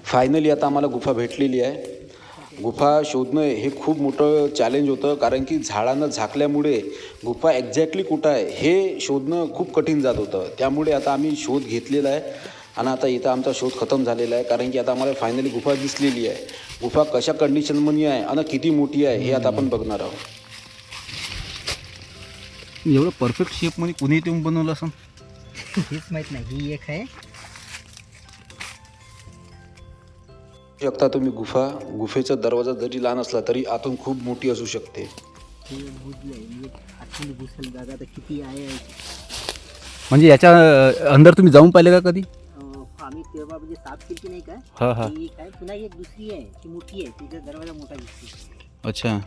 Finally आता आम्हाला गुफा भेटलेली आहे. गुफा शोधणं हे खूप मोठं चॅलेंज होतं, कारण की झाडानं झाकल्यामुळे गुफा एक्झॅक्टली कुठं आहे हे शोधणं खूप कठीण जात होतं. त्यामुळे आता आम्ही शोध घेतलेला आहे आणि आता इथं आमचा शोध खतम झालेला आहे, कारण की आता आम्हाला फायनली गुफा दिसलेली आहे. गुफा कशा कंडिशनमध्ये आहे आणि किती मोठी आहे हे आता आपण बघणार आहोत. एवढं परफेक्ट शेपमध्ये कुणी येऊन बनवलं असं हेच माहित नाही. ही एक आहे. शकता तुम्ही गुफेचा दरवाजा जरी लहान असला तरी आतून खूप मोठी असू शकते. हे बुजलंय म्हणजे आतून घुसल जागा तर किती आहे. म्हणजे याच्या अंदर तुम्ही जाऊन पाहिले का कधी? आम्ही तेव्हा म्हणजे साफ केली नाही का. हा हा. ही काय पुन्हा एक दुसरी आहे ती मोठी आहे, तिचा दरवाजा मोठा दिसतो. अच्छा,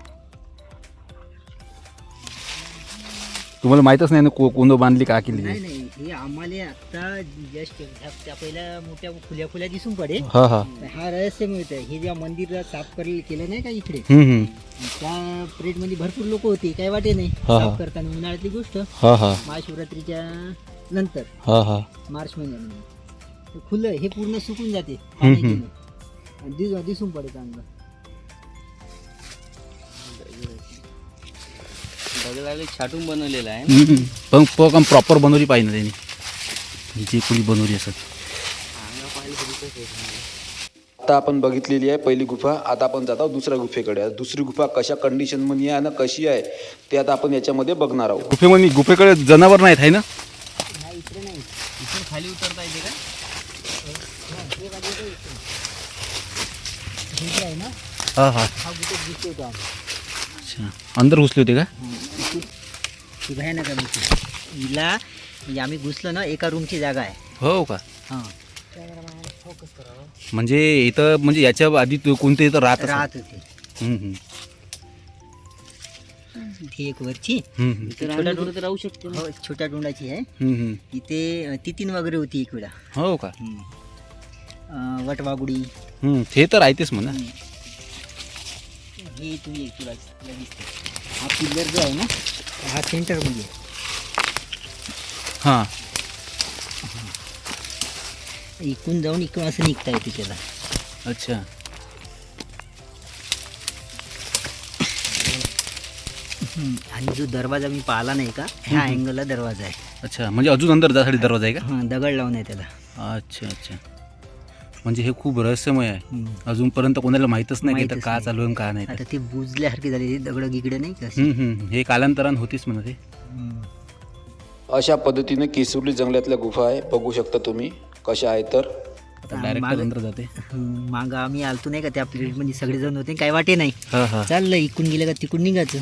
तुम्हाला माहीतच नाही ना कोण बांधली का केली? नाही नाही, हे आम्हाला आता जस्ट त्या पहिल्या मोठ्या खुल्या खुल्या दिसून पडे. हा हा. हा रहस्य मिळत आहे. हे जेव्हा मंदिर साफ केलं नाही का इकडे, त्या पिरियड मध्ये भरपूर लोक होते, काही वाटे नाही साफ करताना. उन्हाळ्यातली गोष्ट, हा हा. महाशिवरात्रीच्या नंतर हा हा. मार्च महिन्यामध्ये खुलं हे पूर्ण सुकून जाते. दिसून पडे चांगलं. दगडाला छाटून बनवलेलं आहे. पण प्रॉपर बनवली पाहिजे ना त्यांनी, जी कुणी बनवली असत. आता आपण बघितलेली आहे पहिली गुफा. आता आपण जात आहोत दुसऱ्या गुफेकडे. दुसरी गुफा कशा कंडिशनमध्ये आहे आणि कशी आहे ते आता आपण याच्यामध्ये बघणार आहोत. गुफेकडे जनावर नाहीत आहे ना? नाही, इकडे नाही. इथून खाली उतरता येते का? हे जे आहे ना, हा हा. हा गुटे दिसतो होतो आम्ही. अच्छा, अंदर घुसले होते का? ही भयानक आहे मोठी. हिला म्हणजे आम्ही घुसलो ना, एका रूमची जागा आहे. हो का? हां, म्हणजे इथं म्हणजे याच्या आधी कोणते इथं राहत राहत होती. ही एक वरची छोट्या डोळ्यात राहू शकते ना? हो, छोट्या डोंडाची आहे. इथे तितीन वगैरे होती एक वेळा. हो का? वटवागुडी. ते तर आहेच म्हणा. हे तुम्ही तुला दिसते. हा पिल्लर जो आहे ना, हा सेंटरमध्ये आहे. हां. इकडून जाऊन इकडून असं निघता येते त्याला. अच्छा. आणि जो दरवाजा मी पाहिला नाही का, ह्या अँगलला दरवाजा आहे. अच्छा, म्हणजे अजून अंदर जाण्यासाठी दरवाजा आहे का? हां, दगड लावून आहे त्याला. अच्छा अच्छा. म्हणजे हे खूप रहस्यमय आहे. अजूनपर्यंत कोणाला माहीतच नाही की इथं माहीतच का नाही. चालू आहे का नाही. आता ते बुजल्यासारखे झाले दगड गिगडे नाही का. हे कालांतरान होतीच म्हणा ते. अशा पद्धतीने केसुर्ली जंगलातल्या गुफा आहे. बघू शकता तुम्ही कशा आहे तर. आता डायरेक्ट अंदर जाते. मागं आम्ही आलतो नाही का, त्या पिरियड मध्ये सगळेजण होते, काही वाटे नाही. हा हा. चाललं इकडून गेलं का तिकडून निघायचं.